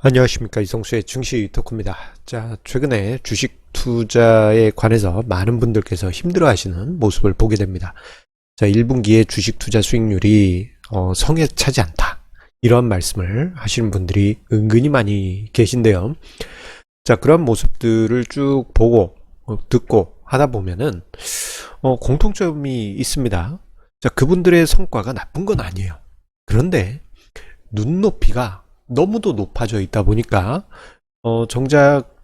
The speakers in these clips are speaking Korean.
안녕하십니까, 이성수의 증시 토크입니다. 자, 최근에 주식 투자에 관해서 많은 분들께서 힘들어 하시는 모습을 보게 됩니다. 자, 1분기에 주식 투자 수익률이 성에 차지 않다, 이런 말씀을 하시는 분들이 은근히 많이 계신데요. 자, 그런 모습들을 쭉 보고 듣고 하다 보면은 공통점이 있습니다. 자, 그분들의 성과가 나쁜 건 아니에요. 그런데 눈높이가 너무도 높아져 있다 보니까 정작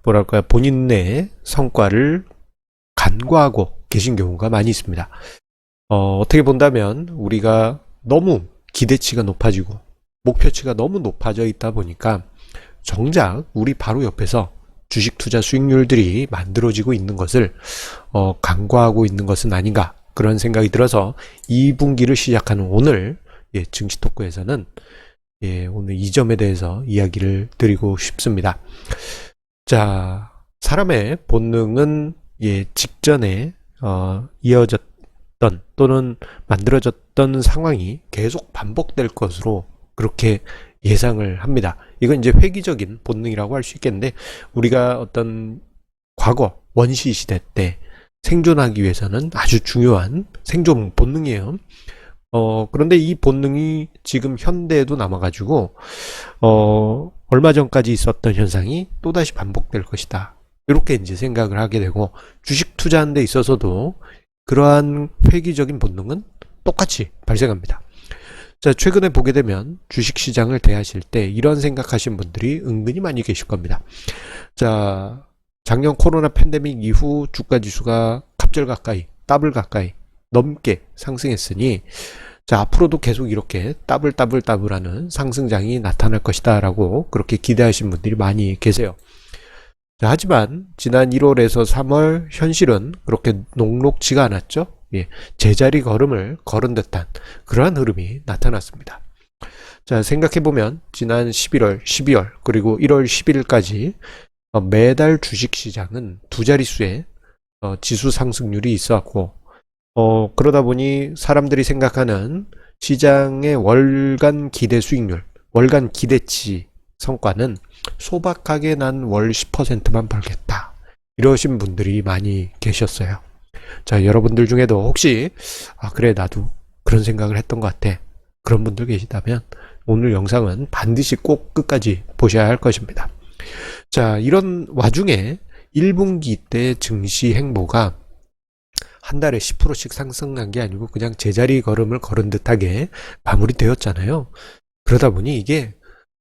뭐랄까요, 본인의 성과를 간과하고 계신 경우가 많이 있습니다. 어떻게 본다면 우리가 너무 기대치가 높아지고 목표치가 너무 높아져 있다 보니까 정작 우리 바로 옆에서 주식 투자 수익률들이 만들어지고 있는 것을 간과하고 있는 것은 아닌가, 그런 생각이 들어서 2분기를 시작하는 오늘 증시 토크에서는 오늘 이 점에 대해서 이야기를 드리고 싶습니다. 자, 사람의 본능은 직전에 이어졌던 또는 만들어졌던 상황이 계속 반복될 것으로 그렇게 예상을 합니다. 이건 이제 회귀적인 본능이라고 할 수 있겠는데, 우리가 어떤 과거 원시 시대 때 생존하기 위해서는 아주 중요한 생존 본능이에요. 그런데 이 본능이 지금 현대에도 남아가지고, 얼마 전까지 있었던 현상이 또다시 반복될 것이다, 이렇게 이제 생각을 하게 되고, 주식 투자하는 데 있어서도 그러한 회귀적인 본능은 똑같이 발생합니다. 자, 최근에 보게 되면 주식 시장을 대하실 때 이런 생각하신 분들이 은근히 많이 계실 겁니다. 자, 작년 코로나 팬데믹 이후 주가 지수가 갑절 가까이, 더블 가까이 넘게 상승했으니, 자, 앞으로도 계속 이렇게 더블하는 상승장이 나타날 것이다 라고 그렇게 기대하신 분들이 많이 계세요. 자, 하지만 지난 1월에서 3월 현실은 그렇게 녹록지가 않았죠. 제자리 걸음을 걸은 듯한 그러한 흐름이 나타났습니다. 자, 생각해보면 지난 11월, 12월 그리고 1월 11일까지 매달 주식시장은 두 자릿수의 지수 상승률이 있었고, 그러다 보니 사람들이 생각하는 시장의 월간 기대 수익률, 월간 기대치 성과는 소박하게 난 월 10%만 벌겠다, 이러신 분들이 많이 계셨어요. 자, 여러분들 중에도 혹시 그래, 나도 그런 생각을 했던 것 같아, 그런 분들 계시다면 오늘 영상은 반드시 꼭 끝까지 보셔야 할 것입니다. 자, 이런 와중에 1분기 때 증시 행보가 한 달에 10%씩 상승한 게 아니고 그냥 제자리 걸음을 걸은 듯하게 마무리되었잖아요. 그러다 보니 이게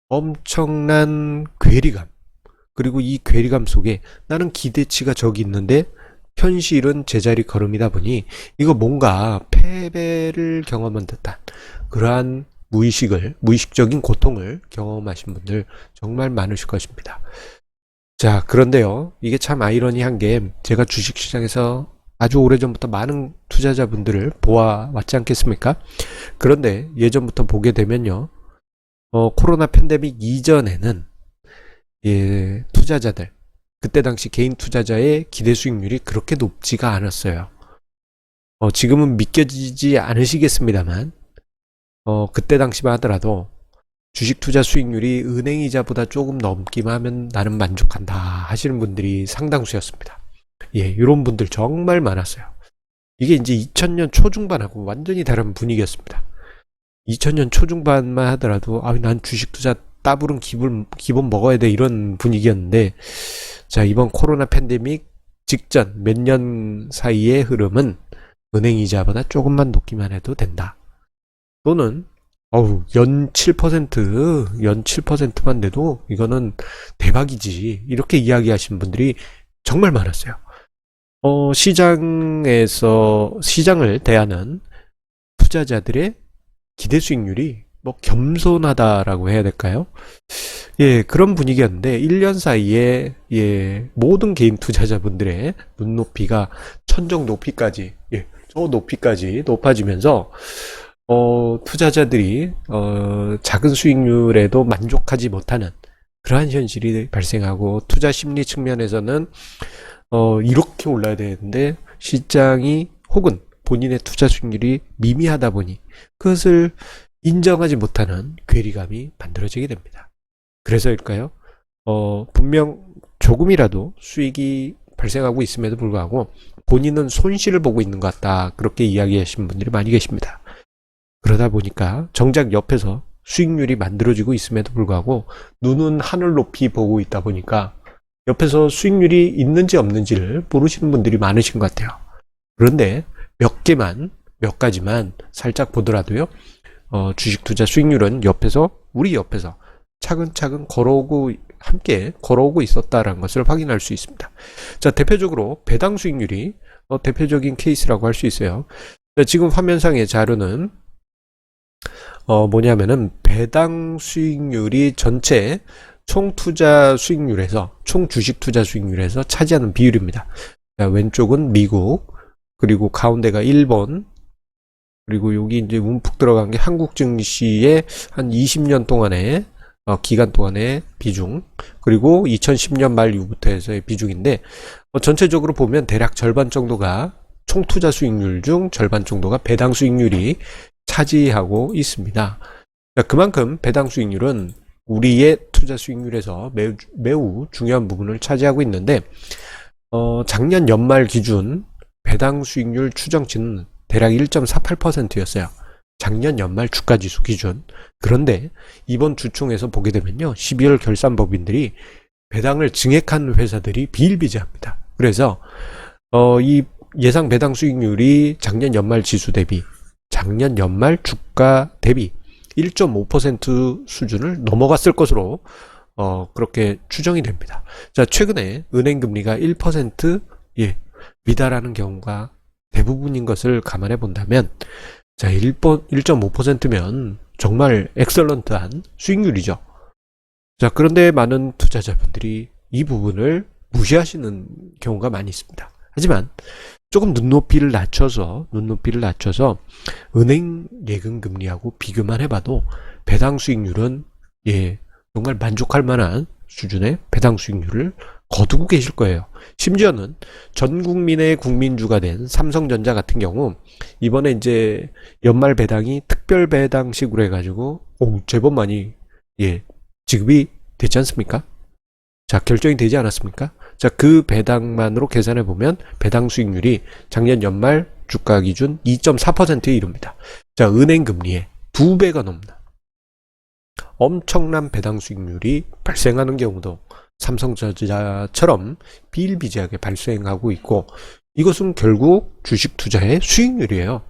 엄청난 괴리감, 그리고 이 괴리감 속에 나는 기대치가 저기 있는데 현실은 제자리 걸음이다 보니 이거 뭔가 패배를 경험한 듯한 그러한 무의식적인 고통을 경험하신 분들 정말 많으실 것입니다. 자, 그런데요, 이게 참 아이러니한 게, 제가 주식시장에서 아주 오래전부터 많은 투자자분들을 보아왔지 않겠습니까? 그런데 예전부터 보게 되면요, 코로나 팬데믹 이전에는 투자자들, 그때 당시 개인 투자자의 기대 수익률이 그렇게 높지가 않았어요. 지금은 믿겨지지 않으시겠습니다만, 그때 당시만 하더라도 주식 투자 수익률이 은행이자보다 조금 넘기만 하면 나는 만족한다 하시는 분들이 상당수였습니다. 이런 분들 정말 많았어요. 이게 이제 2000년 초중반하고 완전히 다른 분위기였습니다. 2000년 초중반만 하더라도 난 주식 투자 따블은 기본 먹어야 돼, 이런 분위기였는데, 자, 이번 코로나 팬데믹 직전 몇 년 사이의 흐름은 은행이자보다 조금만 높기만 해도 된다, 또는 연 7%만 돼도 이거는 대박이지, 이렇게 이야기하시는 분들이 정말 많았어요. 시장을 대하는 투자자들의 기대 수익률이 뭐 겸손하다라고 해야 될까요? 그런 분위기였는데 1년 사이에 모든 개인 투자자분들의 눈높이가 천정 높이까지, 저 높이까지 높아지면서 투자자들이 작은 수익률에도 만족하지 못하는 그러한 현실이 발생하고, 투자 심리 측면에서는 이렇게 올라야 되는데 시장이 혹은 본인의 투자 수익률이 미미하다 보니 그것을 인정하지 못하는 괴리감이 만들어지게 됩니다. 그래서일까요? 분명 조금이라도 수익이 발생하고 있음에도 불구하고 본인은 손실을 보고 있는 것 같다. 그렇게 이야기하시는 분들이 많이 계십니다. 그러다 보니까 정작 옆에서 수익률이 만들어지고 있음에도 불구하고 눈은 하늘 높이 보고 있다 보니까 옆에서 수익률이 있는지 없는지를 모르시는 분들이 많으신 것 같아요. 그런데 몇 가지만 살짝 보더라도요, 주식 투자 수익률은 우리 옆에서 차근차근 함께 걸어오고 있었다라는 것을 확인할 수 있습니다. 자, 대표적으로 배당 수익률이 대표적인 케이스라고 할 수 있어요. 지금 화면상의 자료는 뭐냐면은 배당 수익률이 전체 총 투자 수익률에서, 총 주식 투자 수익률에서 차지하는 비율입니다. 자, 왼쪽은 미국, 그리고 가운데가 일본, 그리고 여기 이제 움푹 들어간 게 한국 증시의 한 20년 동안의 기간 동안의 비중, 그리고 2010년 말 이후부터 해서의 비중인데, 전체적으로 보면 대략 절반 정도가 총 투자 수익률 중 절반 정도가 배당 수익률이 차지하고 있습니다. 그만큼 배당 수익률은 우리의 투자 수익률에서 매우 중요한 부분을 차지하고 있는데, 작년 연말 기준 배당 수익률 추정치는 대략 1.48%였어요. 작년 연말 주가지수 기준. 그런데 이번 주총에서 보게 되면요, 12월 결산법인들이 배당을 증액한 회사들이 비일비재합니다. 그래서 이 예상 배당 수익률이 작년 연말 지수 대비, 작년 연말 주가 대비 1.5% 수준을 넘어갔을 것으로 그렇게 추정이 됩니다. 자, 최근에 은행 금리가 1% 미달하는 경우가 대부분인 것을 감안해 본다면, 자, 1.5%면 정말 엑설런트한 수익률이죠. 자, 그런데 많은 투자자분들이 이 부분을 무시하시는 경우가 많이 있습니다. 하지만 조금 눈높이를 낮춰서 은행 예금 금리하고 비교만 해봐도 배당 수익률은 정말 만족할 만한 수준의 배당 수익률을 거두고 계실 거예요. 심지어는 전 국민의 국민주가 된 삼성전자 같은 경우 이번에 이제 연말 배당이 특별 배당식으로 해가지고 제법 많이 지급이 됐지 않습니까? 자, 결정이 되지 않았습니까? 자, 그 배당만으로 계산해 보면 배당 수익률이 작년 연말 주가 기준 2.4%에 이릅니다. 자, 은행 금리의 2배가 넘는 엄청난 배당 수익률이 발생하는 경우도 삼성전자처럼 비일비재하게 발생하고 있고, 이것은 결국 주식 투자의 수익률이에요.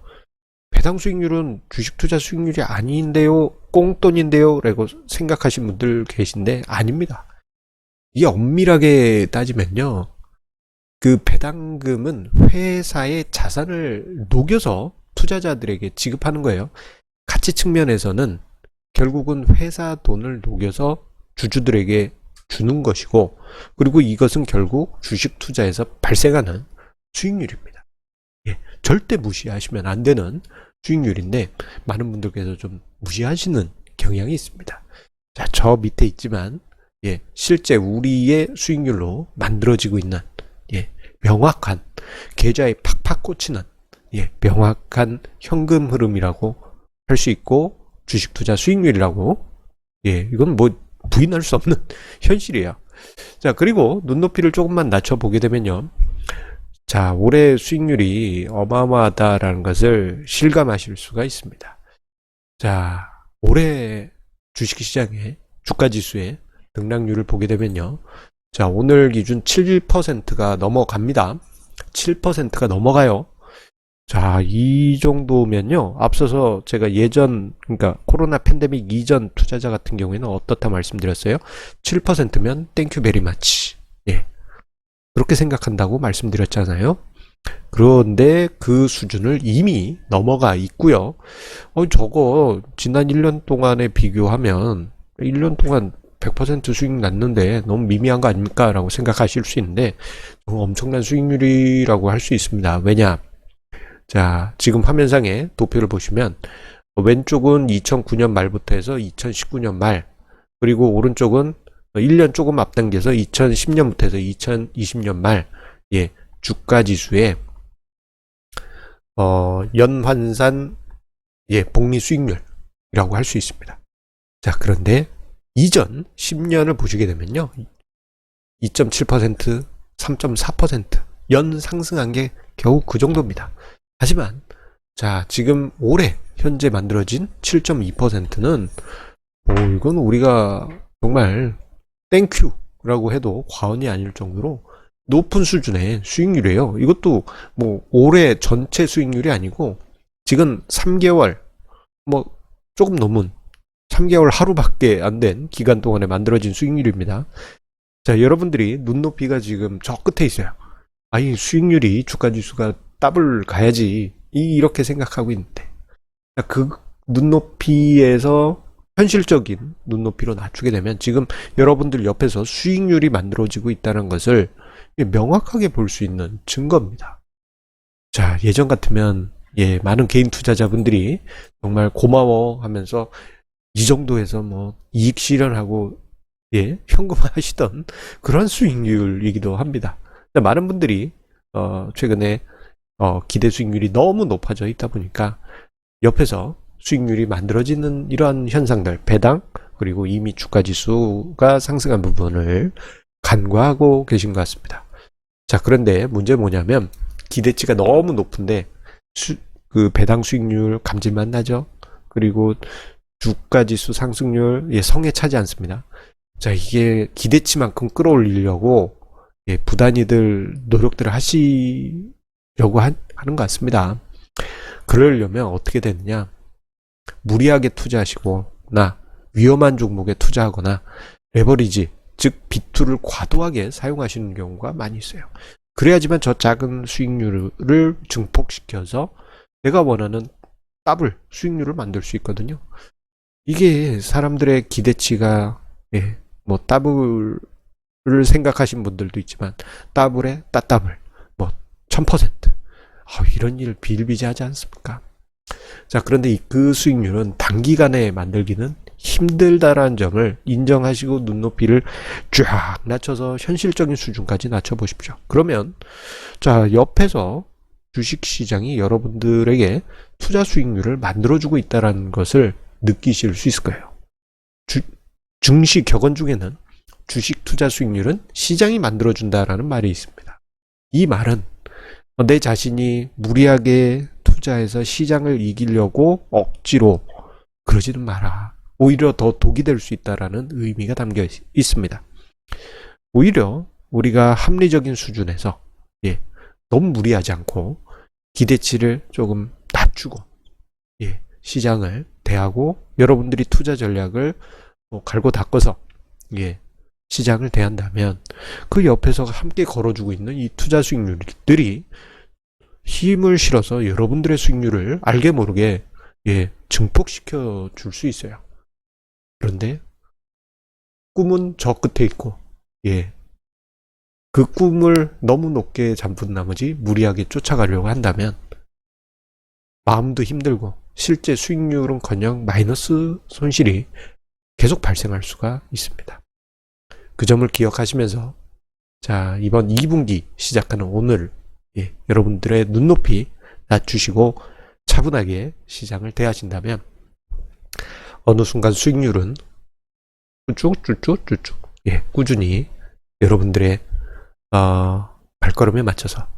배당 수익률은 주식 투자 수익률이 아닌데요, 꽁돈인데요 라고 생각하신 분들 계신데 아닙니다. 이게 엄밀하게 따지면요, 그 배당금은 회사의 자산을 녹여서 투자자들에게 지급하는 거예요. 가치 측면에서는 결국은 회사 돈을 녹여서 주주들에게 주는 것이고, 그리고 이것은 결국 주식 투자에서 발생하는 수익률입니다. 절대 무시하시면 안 되는 수익률인데 많은 분들께서 좀 무시하시는 경향이 있습니다. 자, 저 밑에 있지만 실제 우리의 수익률로 만들어지고 있는 명확한 계좌에 팍팍 꽂히는 명확한 현금 흐름이라고 할 수 있고, 주식 투자 수익률이라고 이건 뭐 부인할 수 없는 현실이에요. 자, 그리고 눈높이를 조금만 낮춰보게 되면요, 자, 올해 수익률이 어마어마하다라는 것을 실감하실 수가 있습니다. 자, 올해 주식시장의 주가지수의 등락률을 보게 되면요, 자, 오늘 기준 7%가 넘어갑니다. 7%가 넘어가요. 자, 이 정도면요, 앞서서 제가 그러니까 코로나 팬데믹 이전 투자자 같은 경우에는 어떻다 말씀드렸어요? 7%면 땡큐 베리 마치. 그렇게 생각한다고 말씀드렸잖아요. 그런데 그 수준을 이미 넘어가 있고요. 저거 지난 1년 동안에 비교하면 1년 동안 100% 수익 났는데 너무 미미한 거 아닙니까? 라고 생각하실 수 있는데 엄청난 수익률이라고 할 수 있습니다. 왜냐? 자, 지금 화면상에 도표를 보시면 왼쪽은 2009년 말부터 해서 2019년 말, 그리고 오른쪽은 1년 조금 앞당겨서 2010년부터 해서 2020년 말 주가 지수의 연환산 복리 수익률이라고 할 수 있습니다. 자, 그런데 이전 10년을 보시게 되면요. 2.7%, 3.4%연 상승한 게 겨우 그 정도입니다. 하지만 자, 지금 올해 현재 만들어진 7.2%는 이건 우리가 정말 땡큐라고 해도 과언이 아닐 정도로 높은 수준의 수익률이에요. 이것도 뭐 올해 전체 수익률이 아니고 지금 3개월 뭐 조금 넘은 3개월 하루밖에 안 된 기간 동안에 만들어진 수익률입니다. 자, 여러분들이 눈높이가 지금 저 끝에 있어요. 아니, 수익률이 주가지수가 더블 가야지 이렇게 생각하고 있는데 그 눈높이에서 현실적인 눈높이로 낮추게 되면 지금 여러분들 옆에서 수익률이 만들어지고 있다는 것을 명확하게 볼 수 있는 증거입니다. 자, 예전 같으면 많은 개인 투자자분들이 정말 고마워 하면서 이 정도에서 뭐 이익 실현하고 현금화하시던 그런 수익률이기도 합니다. 많은 분들이 최근에 기대 수익률이 너무 높아져 있다 보니까 옆에서 수익률이 만들어지는 이러한 현상들, 배당 그리고 이미 주가지수가 상승한 부분을 간과하고 계신 것 같습니다. 자, 그런데 문제는 뭐냐면 기대치가 너무 높은데 그 배당 수익률 감질만 나죠. 그리고 주가지수 상승률 성에 차지 않습니다. 자, 이게 기대치만큼 끌어올리려고 부단히들 노력들을 하시려고 하는 것 같습니다. 그러려면 어떻게 되느냐, 무리하게 투자하시거나 위험한 종목에 투자하거나 레버리지, 즉 비투를 과도하게 사용하시는 경우가 많이 있어요. 그래야지만 저 작은 수익률을 증폭시켜서 내가 원하는 더블 수익률을 만들 수 있거든요. 이게 사람들의 기대치가 뭐 더블을 생각하신 분들도 있지만 더블에 따더블 뭐 1000% 이런 일 비일비재하지 않습니까? 자, 그런데 그 수익률은 단기간에 만들기는 힘들다라는 점을 인정하시고 눈높이를 쫙 낮춰서 현실적인 수준까지 낮춰보십시오. 그러면 자, 옆에서 주식시장이 여러분들에게 투자 수익률을 만들어주고 있다는 것을 느끼실 수 있을 거예요. 증시 격언 중에는 주식 투자 수익률은 시장이 만들어준다라는 말이 있습니다. 이 말은 내 자신이 무리하게 투자해서 시장을 이기려고 억지로 그러지는 마라. 오히려 더 독이 될 수 있다라는 의미가 담겨 있습니다. 오히려 우리가 합리적인 수준에서 너무 무리하지 않고 기대치를 조금 낮추고 시장을 대하고 여러분들이 투자 전략을 갈고 닦아서 시장을 대한다면 그 옆에서 함께 걸어주고 있는 이 투자 수익률들이 힘을 실어서 여러분들의 수익률을 알게 모르게 증폭시켜 줄 수 있어요. 그런데 꿈은 저 끝에 있고 그 꿈을 너무 높게 잡은 나머지 무리하게 쫓아가려고 한다면 마음도 힘들고 실제 수익률은커녕 마이너스 손실이 계속 발생할 수가 있습니다. 그 점을 기억하시면서 자, 이번 2분기 시작하는 오늘 여러분들의 눈높이 낮추시고 차분하게 시장을 대하신다면 어느 순간 수익률은 쭉쭉쭉쭉쭉 꾸준히 여러분들의 발걸음에 맞춰서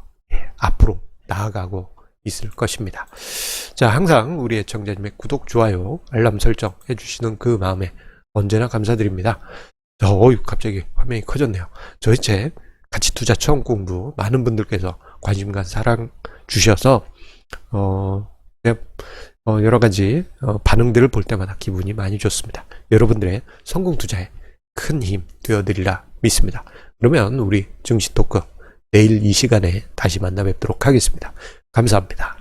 앞으로 나아가고 있을 것입니다. 자, 항상 우리 애청자님의 구독, 좋아요, 알람 설정 해주시는 그 마음에 언제나 감사드립니다. 갑자기 화면이 커졌네요. 저희 책 가치투자 처음 공부 많은 분들께서 관심과 사랑 주셔서 여러 가지 반응들을 볼 때마다 기분이 많이 좋습니다. 여러분들의 성공 투자에 큰 힘 되어드리라 믿습니다. 그러면 우리 증시 토크 내일 이 시간에 다시 만나 뵙도록 하겠습니다. 감사합니다.